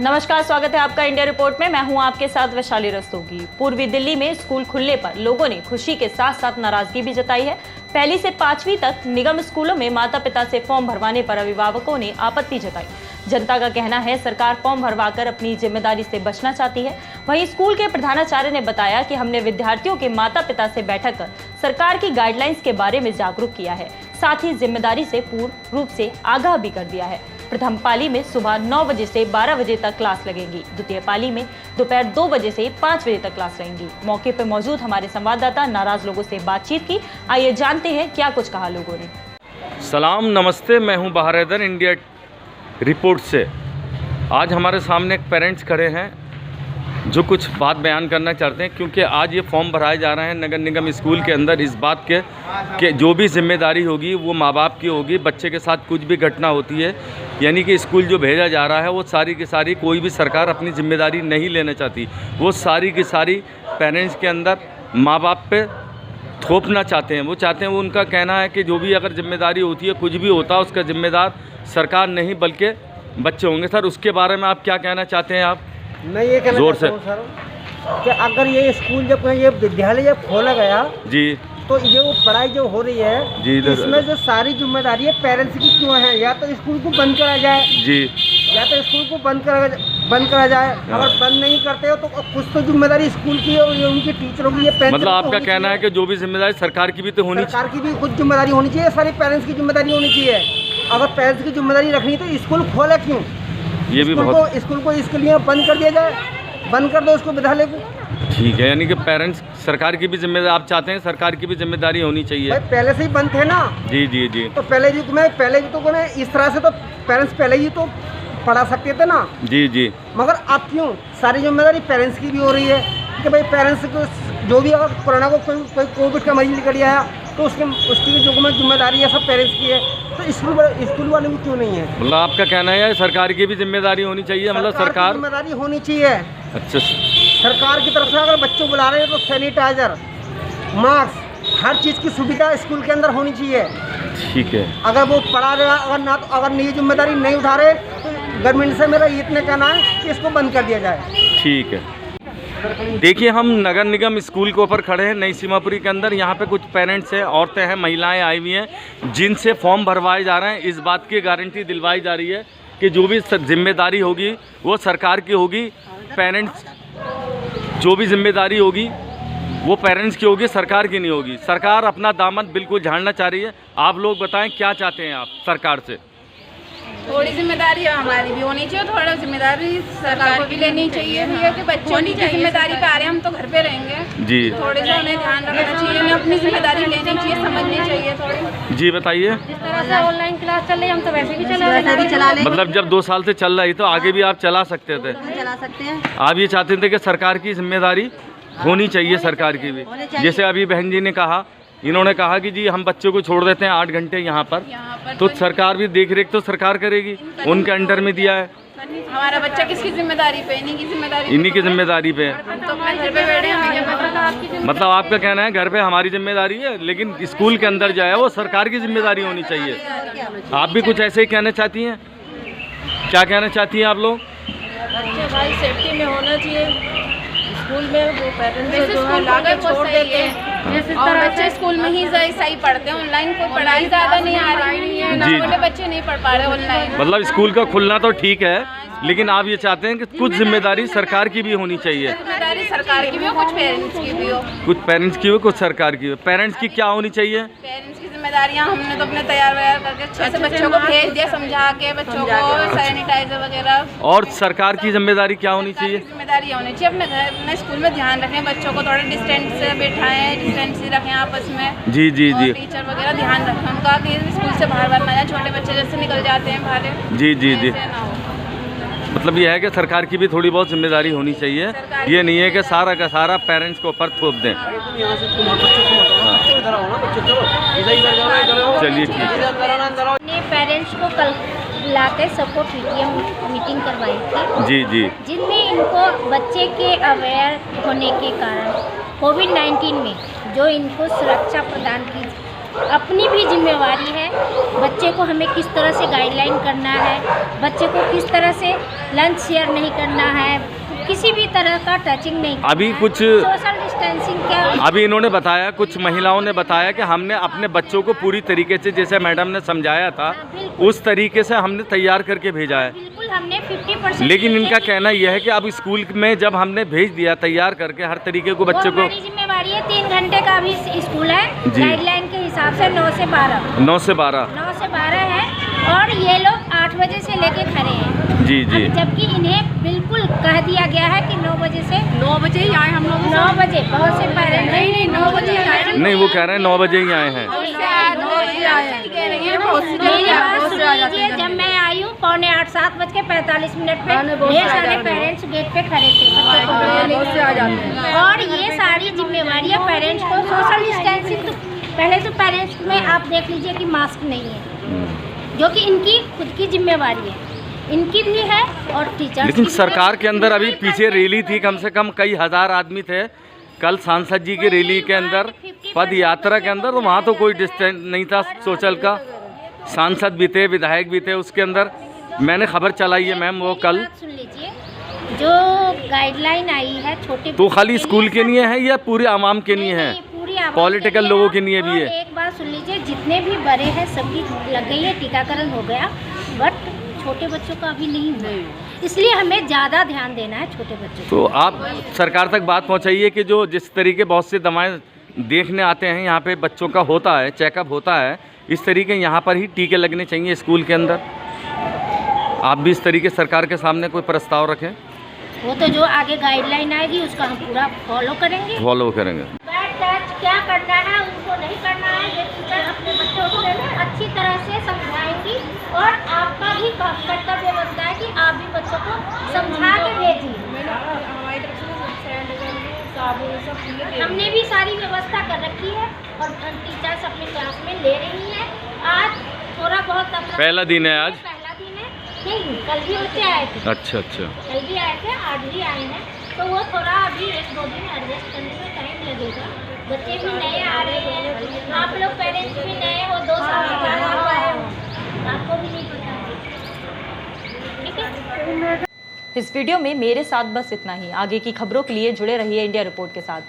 नमस्कार, स्वागत है आपका इंडिया रिपोर्ट में। मैं हूं आपके साथ वैशाली रस्तोगी। पूर्वी दिल्ली में स्कूल खुलने पर लोगों ने खुशी के साथ साथ नाराजगी भी जताई है। पहली से 5वीं तक निगम स्कूलों में माता पिता से फॉर्म भरवाने पर अभिभावकों ने आपत्ति जताई। जनता का कहना है सरकार फॉर्म भरवाकर अपनी जिम्मेदारी से बचना चाहती है। वहीं स्कूल के प्रधानाचार्य ने बताया कि हमने विद्यार्थियों के माता पिता से बैठक कर सरकार की गाइडलाइंस के बारे में जागरूक किया है, साथ ही जिम्मेदारी से पूर्ण रूप से आगाह भी कर दिया है। प्रथम पाली में सुबह 9 बजे से 12 बजे तक क्लास लगेगी। द्वितीय पाली में दोपहर 2 बजे से 5 बजे तक क्लास रहेंगी। मौके पर मौजूद हमारे संवाददाता नाराज लोगों से बातचीत की। आइए जानते हैं क्या कुछ कहा लोगों ने। सलाम, नमस्ते। मैं हूं बाहर हैदर, इंडिया रिपोर्ट से। आज हमारे सामने एक पेरेंट्स खड़े हैं जो कुछ बात बयान करना चाहते हैं, क्योंकि आज ये फॉर्म भराए जा रहे हैं नगर निगम स्कूल के अंदर इस बात के कि जो भी जिम्मेदारी होगी वो माँ बाप की होगी। बच्चे के साथ कुछ भी घटना होती है, यानी कि स्कूल जो भेजा जा रहा है वो सारी की सारी कोई भी सरकार अपनी जिम्मेदारी नहीं लेना चाहती। वो सारी की सारी पेरेंट्स के अंदर माँ बाप पे थोपना चाहते हैं। वो चाहते हैं, वो उनका कहना है कि जो भी अगर जिम्मेदारी होती है, कुछ भी होता है, उसका जिम्मेदार सरकार नहीं बल्कि बच्चे होंगे। सर, उसके बारे में आप क्या कहना चाहते हैं? आप मैं ये कहना जोर चाहता हूँ सर कि अगर ये स्कूल जब ये विद्यालय जब खोला गया जी, तो ये वो पढ़ाई जो हो रही है जी, इसमें जो सारी जिम्मेदारी है पेरेंट्स की क्यों है? या तो स्कूल को बंद करा जाए जी, या तो स्कूल को बंद करा जाए। अगर बंद नहीं करते हो तो कुछ तो जिम्मेदारी स्कूल की है, ये उनकी टीचरों की, ये पेरेंट्स। मतलब आपका कहना है कि जो भी जिम्मेदारी सरकार की भी तो होनी चाहिए, सरकार की भी कुछ जिम्मेदारी होनी चाहिए, सारी पेरेंट्स की जिम्मेदारी होनी चाहिए। अगर पेरेंट्स की जिम्मेदारी रखनी है तो स्कूल खोला क्यों? ये भी स्कूल को इसके लिए बंद कर दिया जाए, बंद कर दो उसको विद्यालय को। ठीक है, यानी कि पेरेंट्स सरकार की भी जिम्मेदारी, आप चाहते हैं सरकार की भी जिम्मेदारी होनी चाहिए। भाई पहले से ही बंद थे ना। जी जी जी, तो पहले भी तो मैं इस तरह से तो पेरेंट्स पहले ही तो पढ़ा सकते थे ना। जी जी, मगर अब क्यों सारी जिम्मेदारी पेरेंट्स की भी हो रही है कि भाई पेरेंट्स को जो भी अगर कोरोना को कोई कोविड का मरीज निकल आया तो उसकी जो जिम्मेदारी है सब पेरेंट्स की है। तो स्कूल वालों की क्यों नहीं है? मतलब आपका कहना है मतलब की भी जिम्मेदारी होनी चाहिए, मतलब सरकार जिम्मेदारी होनी चाहिए। अच्छा, सरकार की तरफ से अगर बच्चों बुला रहे हैं तो सैनिटाइजर, मास्क, हर चीज़ की सुविधा स्कूल के अंदर होनी चाहिए। ठीक है। अगर वो पढ़ा रहे अगर ये जिम्मेदारी नहीं उठा रहे तो गवर्नमेंट से मेरा इतने कहना है कि इसको बंद कर दिया जाए। ठीक है। देखिए, हम नगर निगम स्कूल के ऊपर खड़े हैं नई सीमापुरी के अंदर। यहाँ पे कुछ पेरेंट्स हैं, औरतें हैं, महिलाएं आई हुई हैं जिनसे फॉर्म भरवाए जा रहे हैं। इस बात की गारंटी दिलवाई जा रही है कि जो भी जिम्मेदारी होगी वो सरकार की होगी। पेरेंट्स जो भी जिम्मेदारी होगी वो पेरेंट्स की होगी, सरकार की नहीं होगी। सरकार अपना दामन बिल्कुल झाड़ना चाह रही है। आप लोग बताएं क्या चाहते हैं आप सरकार से? थोड़ी जिम्मेदारी हमारी भी होनी चाहिए, थोड़ा जिम्मेदारी सरकार की लेनी चाहिए भैया कि बच्चों की जिम्मेदारी पे आ रहे हैं, हम तो घर पे रहेंगे जी। थोड़े से उन्हें ध्यान रखना चाहिए, उन्हें अपनी जिम्मेदारी लेनी चाहिए, समझनी चाहिए थोड़ी। जी बताइए। जिस तरह से ऑनलाइन क्लास चल रही है हम तो वैसे भी चला ले। मतलब जब 2 साल से चल रही तो आगे भी आप चला सकते थे? चला सकते हैं। आप ये चाहते थे कि सरकार की जिम्मेदारी होनी चाहिए, सरकार की भी। जैसे अभी बहन जी ने कहा, इन्होंने कहा कि जी हम बच्चों को छोड़ देते हैं 8 घंटे यहाँ पर तो सरकार भी देख रेख तो सरकार करेगी, उनके अंडर में दिया है। हमारा बच्चा किसकी जिम्मेदारी पे? इन्हीं की जिम्मेदारी, इन्हीं की जिम्मेदारी पे है। हम तो अपने घर पे बैठे हैं। मतलब आपका कहना है घर पे हमारी जिम्मेदारी है, लेकिन स्कूल के अंदर जो है वो सरकार की जिम्मेदारी होनी चाहिए। आप भी कुछ ऐसे ही कहना चाहती हैं? क्या कहना चाहती हैं आप लोग? बच्चे भाई सेफ्टी में होना चाहिए। स्कूल में वो पेरेंट्स जो है ला के छोड़ देते हैं और बच्चे स्कूल में ही सही पढ़ते हैं। ऑनलाइन कोई पढ़ाई ज़्यादा नहीं आ रही है, वाले बच्चे नहीं पढ़ पा रहे ऑनलाइन। मतलब स्कूल का खुलना तो ठीक है, लेकिन आप ये चाहते हैं कि कुछ जिम्मेदारी सरकार की भी होनी चाहिए। जिम्मेदारी सरकार की भी हो, कुछ पेरेंट्स की भी हो। कुछ पेरेंट्स की हो, कुछ सरकार की हो। पेरेंट्स की क्या होनी चाहिए? पेरेंट्स की जिम्मेदारियां हमने तो अपने तैयार करके अच्छे से बच्चों को भेज दिया, समझा के बच्चों को सैनिटाइजर वगैरह। और सरकार की जिम्मेदारी क्या होनी चाहिए? जिम्मेदारी होनी चाहिए अपने घर अपने स्कूल में ध्यान रखें, बच्चों को थोड़ा डिस्टेंस से बैठाएं, डिस्टेंस ही रखें आपस में। जी जी जी, टीचर वगैरह ध्यान रखें उनका कि स्कूल से बाहर ना जाए, छोटे बच्चे जैसे निकल जाते हैं बाहर। जी जी जी, ऐसे ना हो। मतलब ये है कि सरकार की भी थोड़ी बहुत जिम्मेदारी होनी चाहिए। ये नहीं है कि सारा का सारा पेरेंट्स को ऊपर थोप दें। चलिए ठीक है। पेरेंट्स को कल बुलाकर सबको पीटीएम मीटिंग करवाई थी। जी जी, जिनमें इनको बच्चे के अवेयर होने के कारण कोविड-19 में जो इनको सुरक्षा प्रदान की अपनी भी जिम्मेवारी है। बच्चे को हमें किस तरह से गाइडलाइन करना है, बच्चे को किस तरह से लंच शेयर नहीं करना है, किसी भी तरह का टचिंग नहीं करना अभी है। कुछ सोशल डिस्टेंसिंग क्या अभी इन्होंने बताया, कुछ महिलाओं ने बताया कि हमने अपने बच्चों को पूरी तरीके से जैसे मैडम ने समझाया था उस तरीके से हमने तैयार करके भेजा है। बिल्कुल हमने 50%। लेकिन इनका कहना यह है कि अब स्कूल में जब हमने भेज दिया तैयार करके हर तरीके को बच्चे को, हमारी जिम्मेवारी है। 3 घंटे का भी स्कूल है जी। गाइडलाइन के हिसाब से 9 से 12 9 से 12 है और ये लोग 8 बजे से लेके खड़े हैं। जी जी। अब जबकि इन्हें बिल्कुल कह दिया गया है कि 9 बजे से 9 बजे ही आए हम लोग। 9 बजे बहुत से पेरेंट्स नहीं 9 बजे आए। नहीं, वो कह रहे हैं 9 बजे ही आए हैं। मेरी बात सुन लीजिए, जब मैं आई हूँ 7:45 7:45 पे ढेर सारे पेरेंट्स गेट पे खड़े थे बच्चों को। और ये सारी जिम्मेवारी है पेरेंट्स को। सोशल डिस्टेंसिंग तो पहले तो पेरेंट्स में आप देख लीजिए कि मास्क नहीं है, जो कि इनकी खुद की जिम्मेवारी है, इनकी भी है और टीचर। लेकिन सरकार के अंदर अभी पीछे रैली थी, कम से कम कई हजार आदमी थे कल सांसद जी की रैली के अंदर, पद यात्रा के अंदर, तो वहाँ तो कोई डिस्टेंस नहीं था सोशल का। सांसद भी थे, विधायक भी थे उसके अंदर। मैंने खबर चलाई है मैम, वो कल सुन लीजिए, जो गाइडलाइन आई है छोटे तो खाली स्कूल के लिए है या पूरे आवाम के लिए है? पूरी आवाम पॉलिटिकल के लोगों के लिए भी और है। एक बात सुन लीजिए, जितने भी बड़े हैं सबकी लग गई है, टीकाकरण हो गया, बट छोटे बच्चों का अभी नहीं हुआ, इसलिए हमें ज़्यादा ध्यान देना है छोटे बच्चों को। तो आप सरकार तक बात पहुंचाइए कि जो जिस तरीके बहुत से दवाएं देखने आते हैं यहाँ पे बच्चों का होता है, चेकअप होता है, इस तरीके यहाँ पर ही टीके लगने चाहिए स्कूल के अंदर। आप भी इस तरीके सरकार के सामने कोई प्रस्ताव रखें। वो तो जो आगे गाइडलाइन आएगी उसका हम पूरा फॉलो करेंगे। फॉलो करेंगे। बैड टच क्या करना है, उनको नहीं करना है, ये टीचर अपने बच्चों को अच्छी तरह से समझाएंगी और आपका भी कर्तव्य बनता है कि आप भी बच्चों को समझा के भेजिए। हमने भी सारी व्यवस्था कर रखी है और टीचर्स अपने क्लास में ले रही हैं। आज थोड़ा बहुत पहला दिन है आज? पहला दिन है, नहीं कल भी बच्चे आए थे। अच्छा। कल भी आए थे, आज भी आए हैं, तो वो थोड़ा अभी 1-2 दिन एडजस्ट करने में टाइम लगेगा। बच्चे भी नए आ रहे हैं, आप लोग पेरेंट्स भी नए हो, 2 साल के बाद आप आए हो, आपको भी नहीं पता। ठीक है। इस वीडियो में मेरे साथ बस इतना ही। आगे की खबरों के लिए जुड़े रहिए इंडिया रिपोर्ट के साथ।